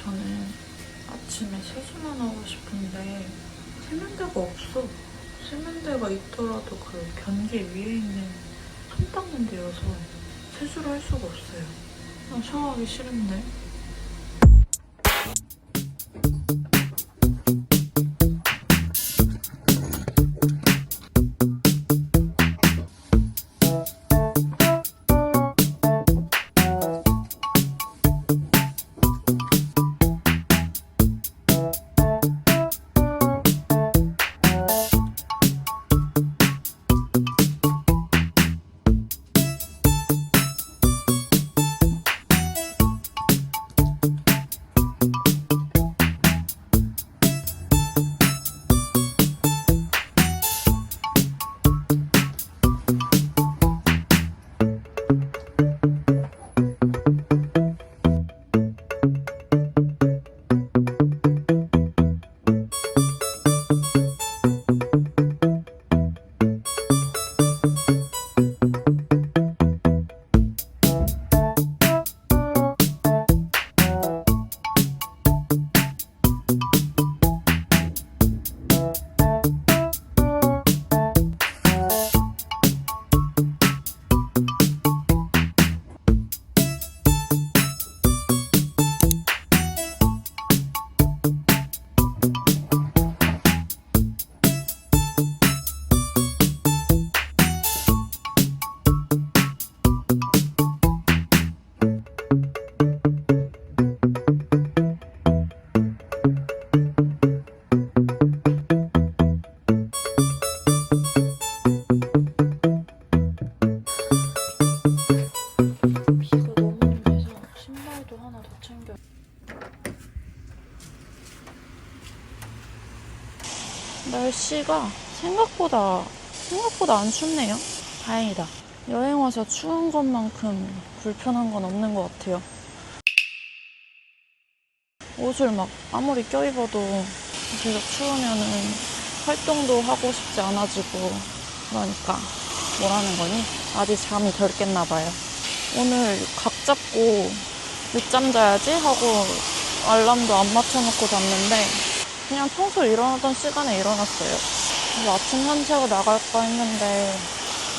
저는 아침에 세수만 하고 싶은데 세면대가 없어. 세면대가 있더라도 그 변기 위에 있는 손 닦는 데여서 세수를 할 수가 없어요. 난 샤워하기 싫은데. 날씨가 생각보다 안 춥네요. 다행이다. 여행 와서 추운 것만큼 불편한 건 없는 것 같아요. 옷을 막 아무리 껴입어도 계속 추우면은 활동도 하고 싶지 않아지고, 그러니까 뭐라는 거니? 아직 잠이 덜 깼나 봐요. 오늘 각 잡고 늦잠 자야지 하고 알람도 안 맞춰놓고 잤는데 그냥 평소 일어나던 시간에 일어났어요. 그래서 아침 산책을 나갈까 했는데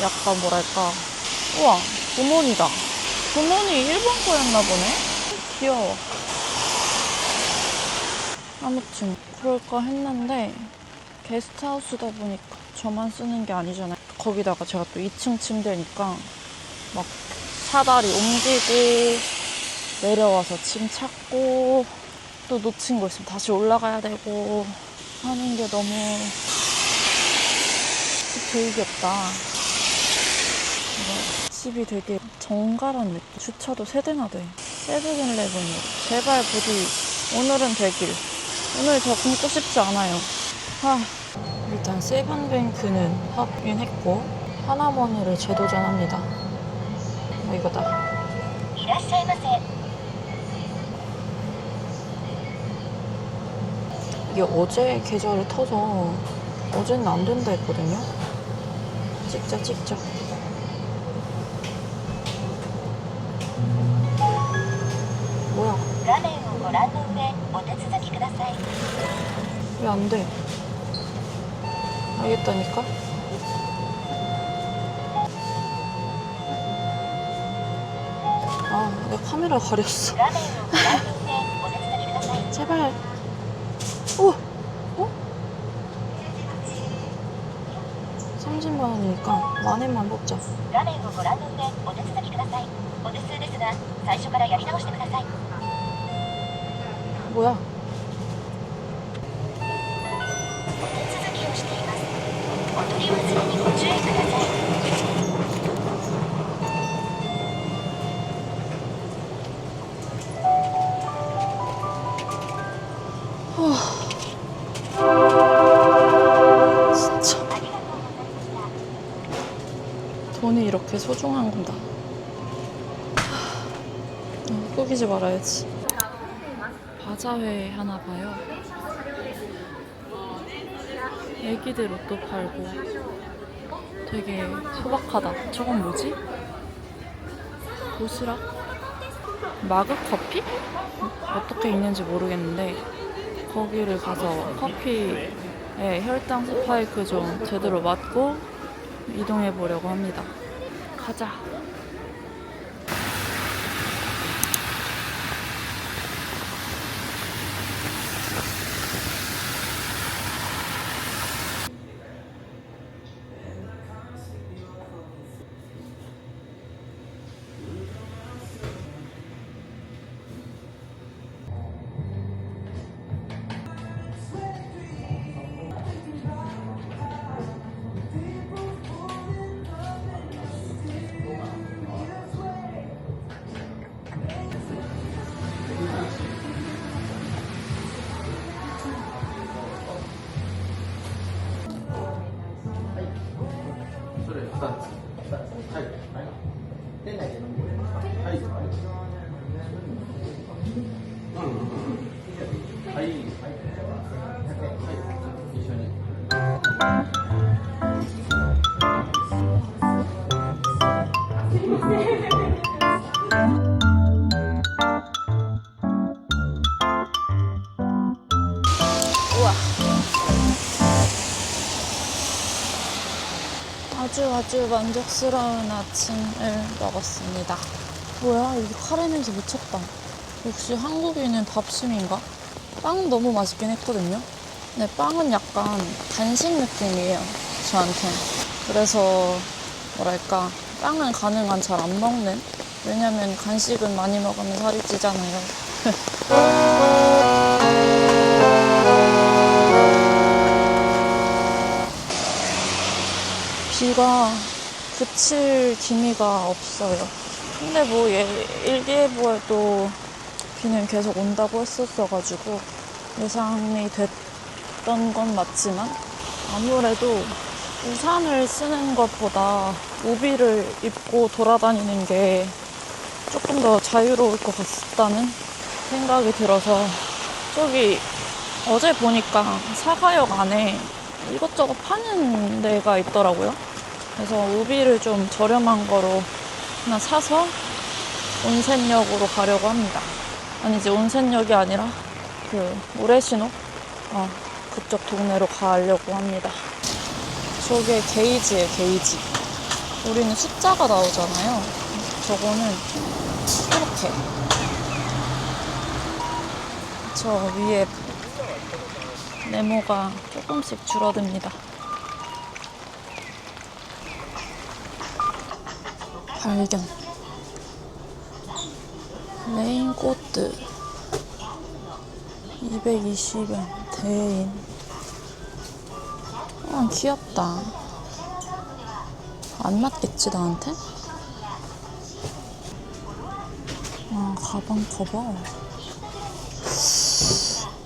약간 뭐랄까, 우와, 구몬이다. 구몬이 일본 거였나 보네? 귀여워. 아무튼 그럴까 했는데 게스트하우스다 보니까 저만 쓰는 게 아니잖아요. 거기다가 제가 또 2층 침대니까 막 사다리 옮기고 내려와서 짐 찾고 또 놓친 거 있으면 다시 올라가야 되고 하는 게 너무 집 되게 귀엽다. 집이 되게 정갈한 느낌. 주차도 3대나 돼. 세븐일레븐이요. 제발 부디 오늘은 되길. 오늘 더 굶고 싶지 않아요. 일단 세븐뱅크는 확인했고 하나머니를 재도전합니다. 이거다. 이게 어제 계좌를 터서 어제는 안 된다 했거든요. 찍자. 뭐야? 왜 안 돼? 알겠다니까? 아, 내가 카메라 가렸어. 제발. 오! 30만 원이니까 10,000원만 뽑자. 뭐야? 진짜 돈이 이렇게 소중한 건가? 꾸기지 말아야지. 바자회 하나 봐요. 애기들 옷도 팔고 되게 소박하다. 저건 뭐지? 도시락? 마그 커피? 어떻게 있는지 모르겠는데 거기를 가서 커피에 혈당 스파이크 좀 제대로 맞고 이동해 보려고 합니다. 가자. 우와. 아주 만족스러운 아침을 먹었습니다. 뭐야, 여기 카레 냄새 미쳤다. 역시 한국인은 밥심인가? 빵 너무 맛있긴 했거든요. 근데 빵은 약간 간식 느낌이에요, 저한텐. 그래서 뭐랄까, 빵은 가능한 잘 안 먹는? 왜냐면 간식은 많이 먹으면 살이 찌잖아요. 비가 그칠 기미가 없어요. 근데 뭐 일기예보에도 비는 계속 온다고 했었어가지고 예상이 됐던 건 맞지만 아무래도 우산을 쓰는 것보다 우비를 입고 돌아다니는 게 조금 더 자유로울 것 같다는 생각이 들어서 저기 어제 보니까 사가역 안에 이것저것 파는 데가 있더라고요. 그래서 우비를 좀 저렴한 거로 하나 사서 온센역으로 가려고 합니다. 아니지, 온센역이 아니라 그 우레시노? 그쪽 동네로 가려고 합니다. 저게 게이지예요, 게이지. 우리는 숫자가 나오잖아요. 저거는 이렇게 저 위에 네모가 조금씩 줄어듭니다. 발견. 레인코트 220엔 대인. 귀엽다. 안 맞겠지 나한테? 가방 커버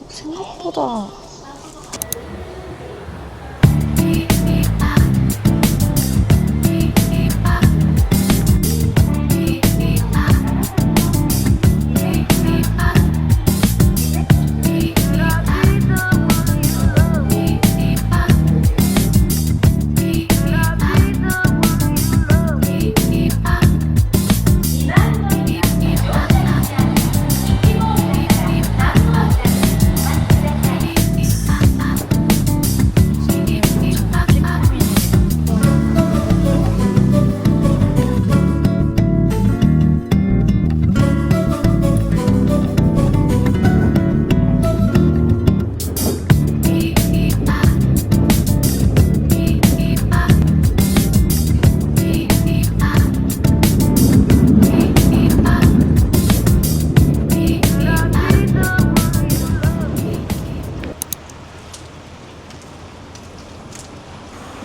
생각보다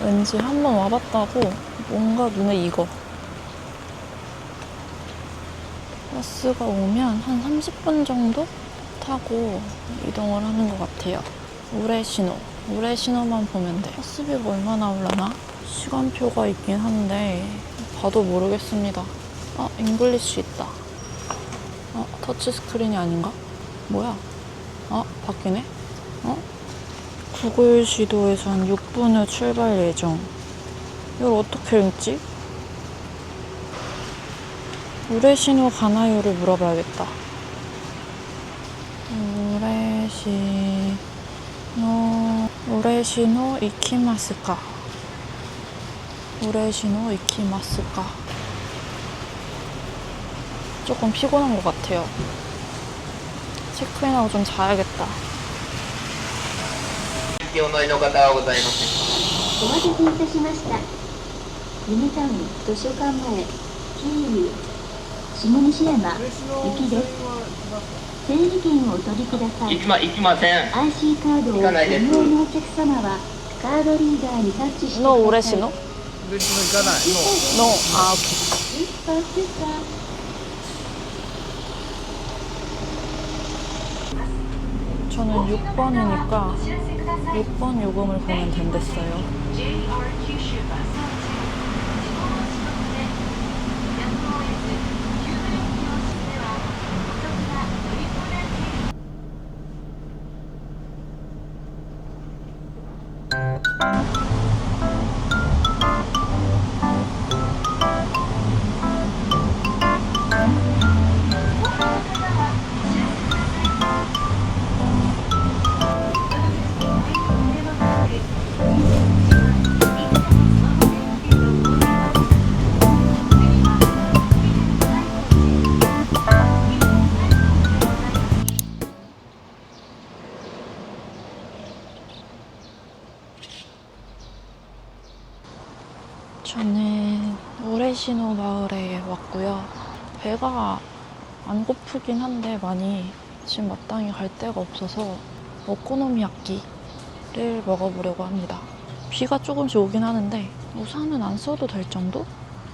왠지 한번 와봤다고 뭔가 눈에 익어. 버스가 오면 한 30분 정도 타고 이동을 하는 것 같아요. 우레시노만 보면 돼. 버스비가 얼마나 올라나? 시간표가 있긴 한데 봐도 모르겠습니다. 잉글리시 있다. 터치 스크린이 아닌가? 뭐야? 바뀌네? 구글 지도에서 한 6분 후 출발 예정. 이걸 어떻게 읽지? 우레시노 가나요를 물어봐야겠다. 우레시노 이키마스까? 우레시노 이키마스까? 조금 피곤한 것 같아요. 체크인하고 좀 자야겠다. お乗りの方はございません。お待たせいたしました。ユニタウン図書館前、キーウ、下西山、行きです。整理券をお取りください。行きません。IC カードをご利用のお客様は、カードリーダーにタッチしてください。 너 우레시노? 嬉しの行かない。 너. 아, 오케이. 一般ですか。 저는 6번이니까 6번 요금을 보면 된댔어요. 저는 우레시노 마을에 왔고요. 배가 안 고프긴 한데 많이 지금 마땅히 갈 데가 없어서 오코노미야끼를 먹어보려고 합니다. 비가 조금씩 오긴 하는데 우산은 안 써도 될 정도?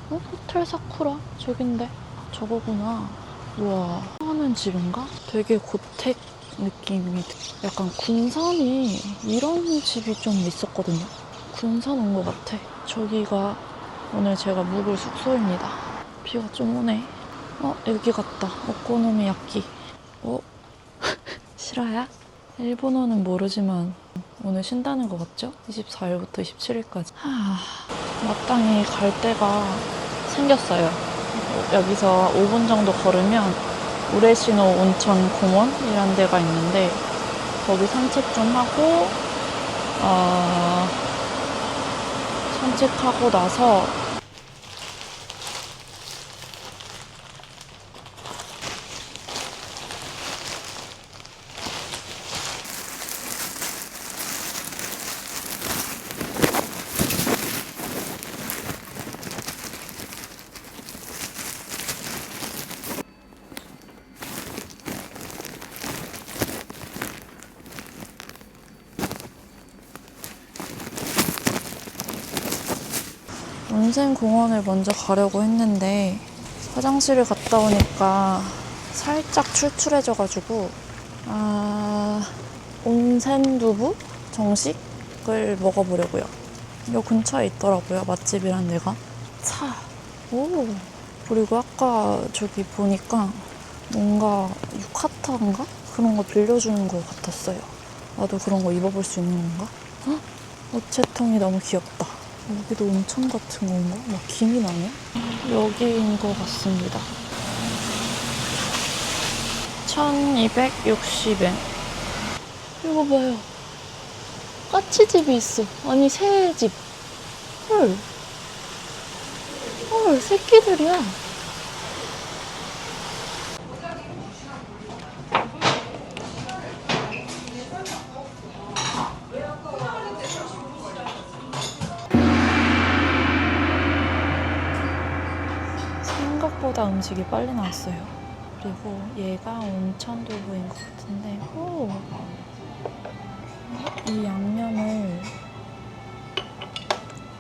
호텔 사쿠라? 저긴데 저거구나. 우와, 하는 집인가? 되게 고택 느낌이. 약간 군산이 이런 집이 좀 있었거든요. 군산 온 것 같아. 저기가 오늘 제가 묵을 숙소입니다. 비가 좀 오네. 여기 같다. 오코노미야끼. 실화야? 일본어는 모르지만 오늘 쉰다는 거 같죠? 24일부터 27일까지. 마땅히 갈 데가 생겼어요. 여기서 5분 정도 걸으면 우레시노 온천 공원이라는 데가 있는데 거기 산책 좀 하고 산책하고 나서 온센공원을 먼저 가려고 했는데 화장실을 갔다 오니까 살짝 출출해져가지고 온센두부 정식을 먹어보려고요. 요 근처에 있더라고요, 맛집이란 데가. 오, 그리고 아까 저기 보니까 뭔가 유카타인가? 그런 거 빌려주는 것 같았어요. 나도 그런 거 입어볼 수 있는 건가? 우체통이 너무 귀엽다. 여기도 온천 같은 건가? 막 김이 나네? 여기인 것 같습니다. 1260엔. 이거 봐요. 까치집이 있어. 아니, 새집. 헐, 새끼들이야. 생각보다 음식이 빨리 나왔어요. 그리고 얘가 온천 두부인 것 같은데, 이 양념을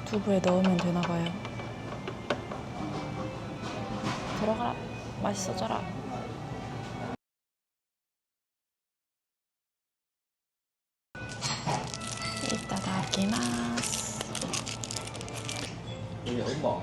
두부에 넣으면 되나봐요. 들어가라. 맛있어져라. 이따다키마스. 우와.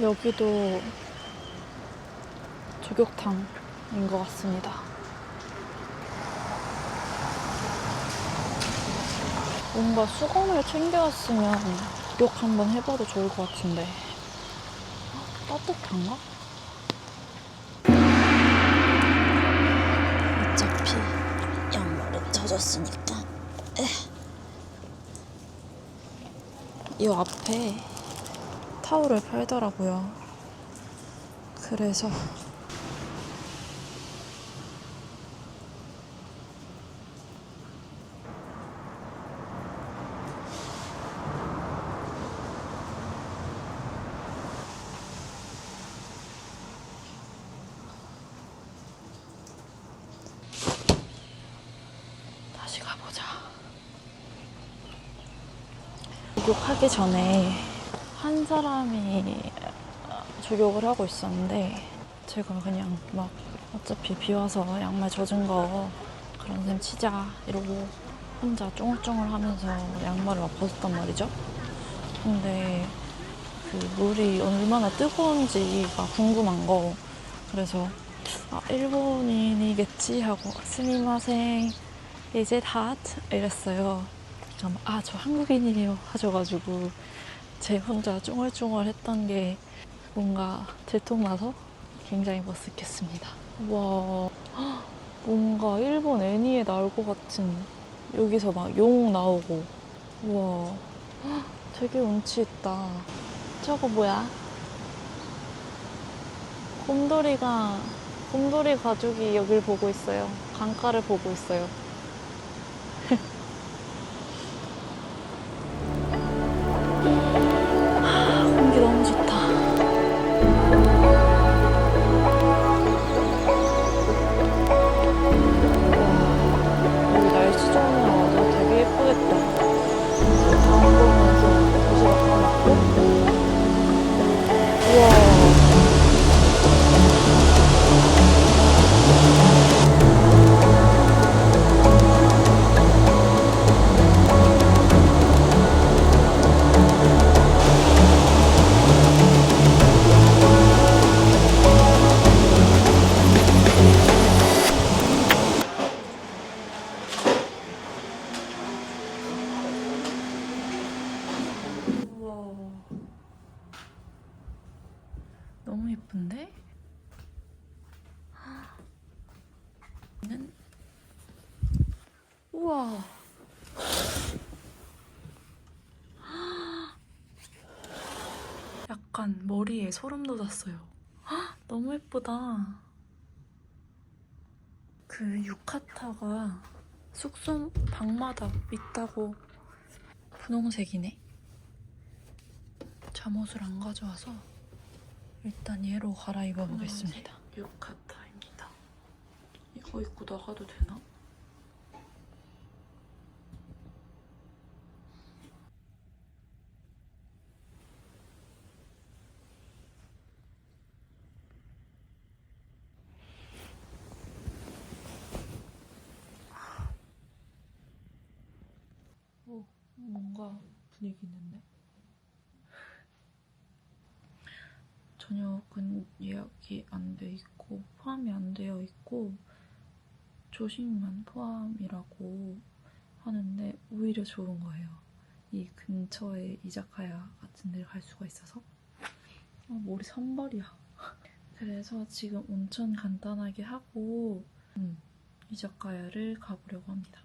여기도 조격탕인 것 같습니다. 뭔가 수건을 챙겨왔으면 조격 한번 해봐도 좋을 것 같은데. 따뜻한가? 어차피 양말은 젖었으니까. 이 앞에 타올을 팔더라고요. 그래서 다시 가보자. 조격하기 전에 한 사람이 조격을 하고 있었는데 제가 그냥 막 어차피 비 와서 양말 젖은 거 그런 셈 치자 이러고 혼자 쫑얼쫑얼 하면서 양말을 막 벗었단 말이죠. 근데 그 물이 얼마나 뜨거운지가 궁금한 거. 그래서 일본인이겠지 하고 스미마셍 is it hot? 이랬어요. 저 한국인이에요 하셔가지고 제 혼자 쫑얼쫑얼 했던 게 뭔가 들통나서 굉장히 머쓱했습니다. 와, 뭔가 일본 애니에 나올 것 같은, 여기서 막 용 나오고. 와, 되게 운치 있다. 저거 뭐야? 곰돌이 가족이 여길 보고 있어요. 강가를 보고 있어요. 공기 너무 좋다. 여기 날씨 좋은 날 와도 되게 예쁘겠다. 강 보면서 도시락 다 먹고. 우와. 우와. 너무 예쁜데? 우와. 약간 머리에 소름 돋았어요. 너무 예쁘다. 그 유카타가 숙소 방마다 있다고. 분홍색이네. 잠옷을 안 가져와서 일단 얘로 갈아입어 보겠습니다. 유카타입니다. 이거 입고 나가도 되나? 뭔가 분위기 있는데? 저녁은 예약이 안 돼 있고 포함이 안 되어 있고 조식만 포함이라고 하는데 오히려 좋은 거예요. 이 근처에 이자카야 같은 데를 갈 수가 있어서. 머리 산발이야. 그래서 지금 온천 간단하게 하고 이자카야를 가보려고 합니다.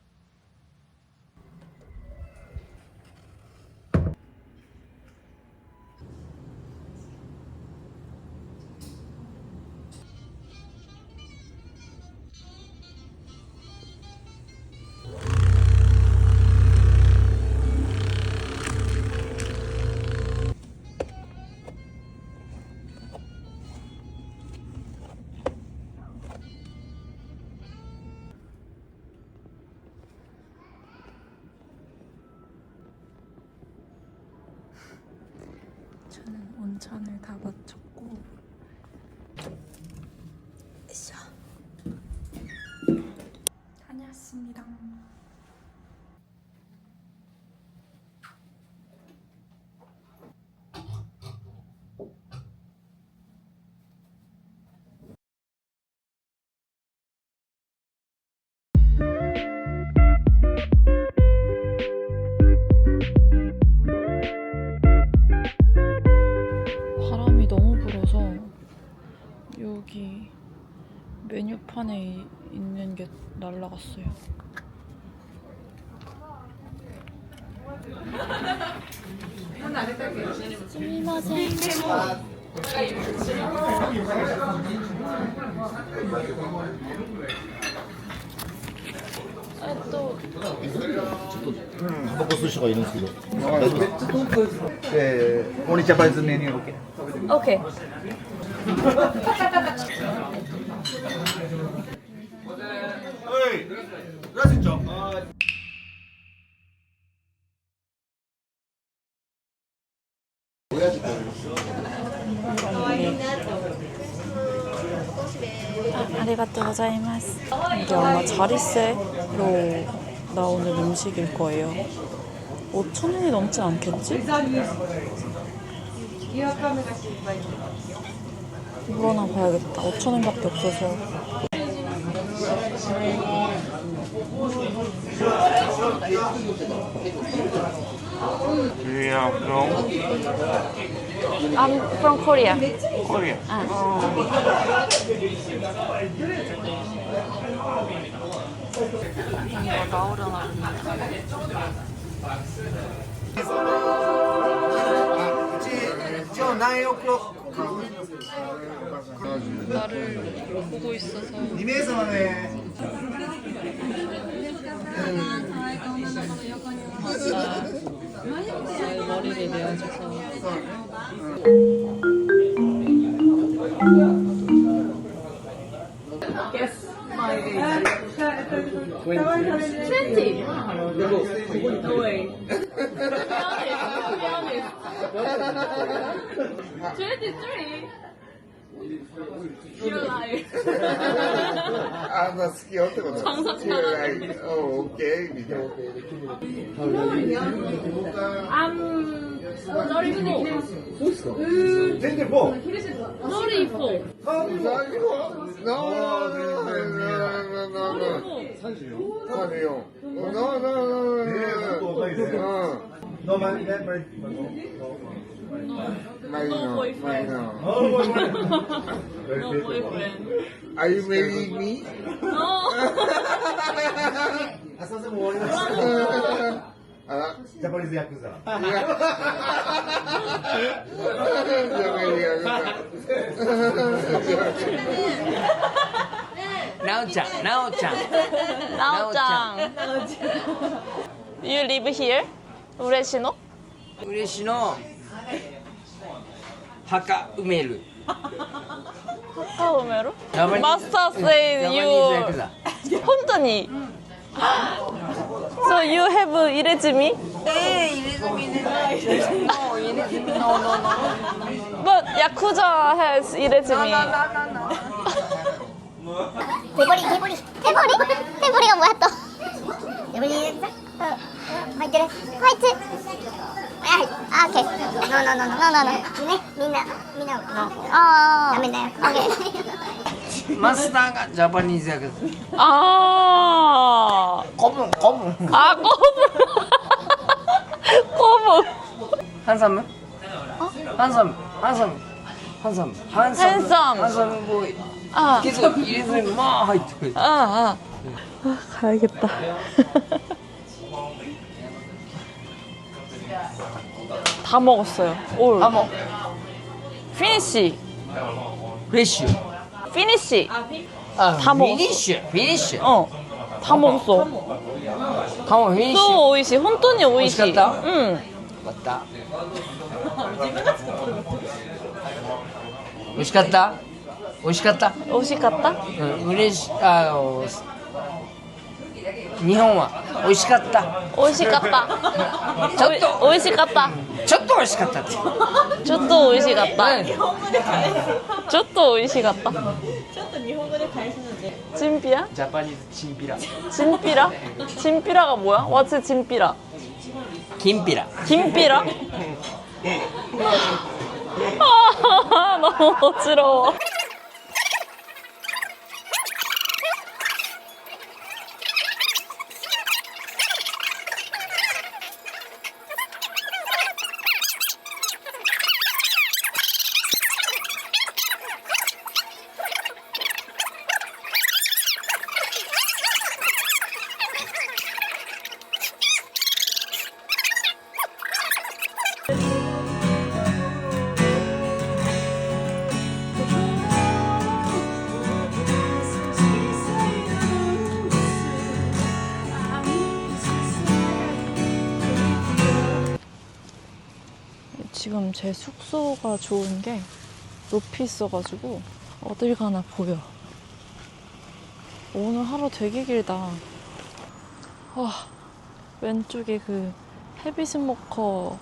저는 온천을 다 마쳤고 다녀왔습니다. 여기 메뉴판에 있는 게 날라갔어요. 스미마셍. 또 タバコ吸う人がいるんですけど。オニジャパニーズメニュー OK。 오케이. 아리가또 고자이마스. 이게 아마 자리세로 나오는 음식일 거예요. 5,000원이 넘지 않겠지? 물어나 봐야겠다. 5,000원밖에 없어서. Yeah, from I'm from Korea. Korea. 이거 나오려나 나를 보고 있어서 2名様ね。 머리를 내어줘서あんな好きよってこと違う。オッケーみたいな。全然もう。 No man, never. No boyfriend. Are you marrying me? 浅瀬も終わりました。あジャパニーズヤクザ。なおちゃん、なおちゃん。 나오짱. You live here? 우레시노? 嬉しの墓埋める。 하우메로? 자바니- Master say ジャパニーズヤ you クザ。 혼자니. So you have 이레즈미? But Yakuza has 이레즈미. 대보리가 뭐야 또? 대보리 화이트 화이트 아 오케이 노노노노노노 네みんなダメだよオッケーマスターがジャパニーズヤクザ。 아, 古文、古文。 아 꼬부. 꼬부. ハンサム。ハンサム、ハンサム、ハンサム、ハンサム、ハンサムハンサムボーイ。 아, けど入れずにまあ入ってくる。 아, 가야겠다. 다 먹었어요. 올. あ、も 피니시. うフレッシュ。 피니시. あ、다 フ 먹었어. ィニッシュ、フィニッシュ。 어. 다 먹었어. カモフィニッシュ。 또 오이시. 혼돈이 오이시. 오이시 같다? 응. よかった。美味しかった美味しかった。 오이시 같다? うん、嬉し日本は美味しかった。 오이시 같다. ちょっと 오이시 같다. ちょっと美味しかったって。 쫓도 오이시 같다. うん 쫓도 오이시 같다. 진피야? ジャパニーズチンピラ。 진피라? 진피라가 뭐야? What's 진피라? キンピラ。 김피라? 아, 너무 어지러워. 지금 제 숙소가 좋은 게 높이 있어가지고 어딜 가나 보여. 오늘 하루 되게 길다. 와, 왼쪽에 그 헤비스모커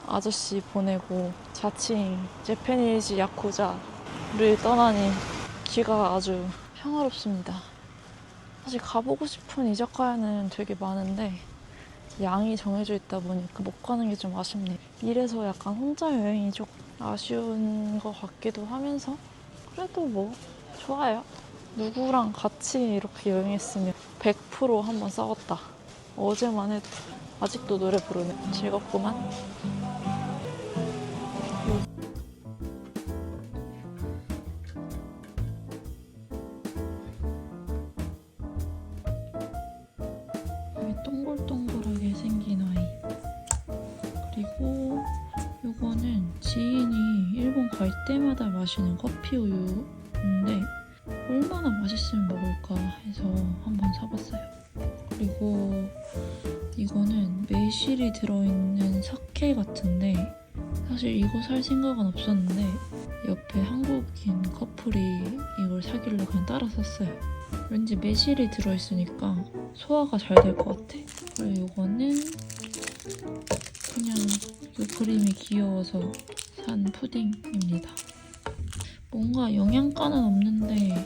아저씨 보내고 자칭 재패니즈 야쿠자를 떠나니 귀가 아주 평화롭습니다. 사실 가보고 싶은 이자카야는 되게 많은데 양이 정해져 있다 보니까 못 가는 게 좀 아쉽네. 이래서 약간 혼자 여행이 좀 아쉬운 것 같기도 하면서 그래도 뭐 좋아요. 누구랑 같이 이렇게 여행했으면 100% 한번 싸웠다. 어제만 해도 아직도 노래 부르네. 즐겁구만. 여기 동글동글하게 생긴 아이. 그리고 이거는 지인이 일본 갈 때마다 마시는 커피 우유인데 얼마나 맛있으면 먹을까 해서 한번 사봤어요. 그리고 이거는 매실이 들어있는 사케 같은데 사실 이거 살 생각은 없었는데 옆에 한국인 커플이 이걸 사길래 그냥 따라 샀어요. 왠지 매실이 들어있으니까 소화가 잘 될 것 같아. 그리고 이거는 그냥 이 그림이 귀여워서 산 푸딩입니다. 뭔가 영양가는 없는데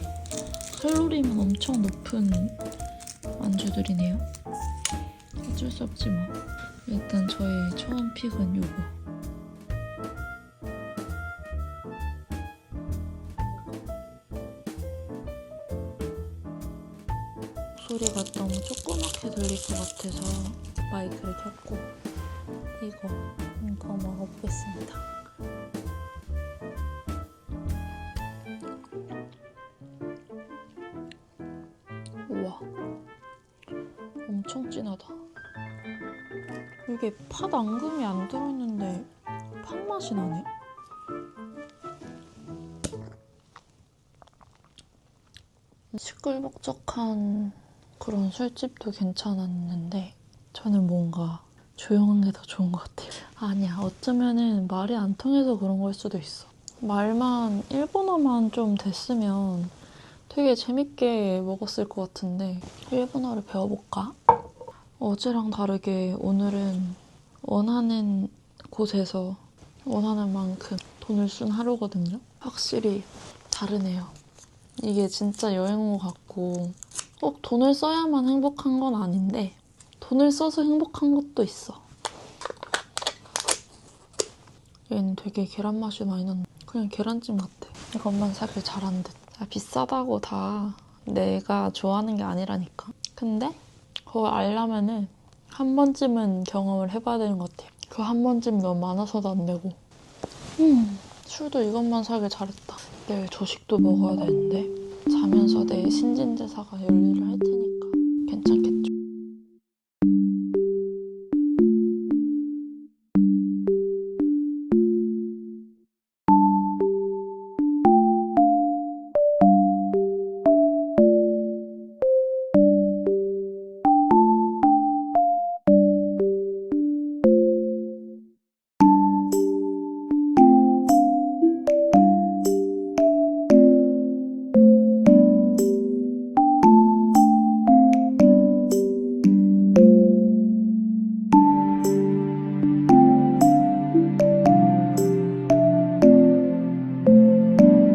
칼로리만 엄청 높은 안주들이네요. 어쩔 수 없지 뭐. 일단 저의 처음 픽은 요거. 소리가 너무 조그맣게 들릴 것 같아서 마이크를 켰고 이거 더 먹어보겠습니다. 우와, 엄청 진하다. 이게 팥 앙금이 안 들어있는데 팥 맛이 나네. 시끌벅적한 그런 술집도 괜찮았는데 저는 뭔가 조용한 게 더 좋은 것 같아요. 아니야, 어쩌면은 말이 안 통해서 그런 걸 수도 있어. 말만, 일본어만 좀 됐으면 되게 재밌게 먹었을 것 같은데 일본어를 배워볼까? 어제랑 다르게 오늘은 원하는 곳에서 원하는 만큼 돈을 쓴 하루거든요. 확실히 다르네요. 이게 진짜 여행 온 것 같고 꼭 돈을 써야만 행복한 건 아닌데 돈을 써서 행복한 것도 있어. 얘는 되게 계란 맛이 많이 나는 그냥 계란찜 같아. 이것만 사길 잘한 듯. 비싸다고 다 내가 좋아하는 게 아니라니까. 근데 그걸 알려면은 한 번쯤은 경험을 해봐야 되는 것 같아요. 그 한 번쯤이 너무 많아서도 안 되고. 술도 이것만 사길 잘했다. 내일 조식도 먹어야 되는데 자면서 내 신진대사가 열일을 할 테니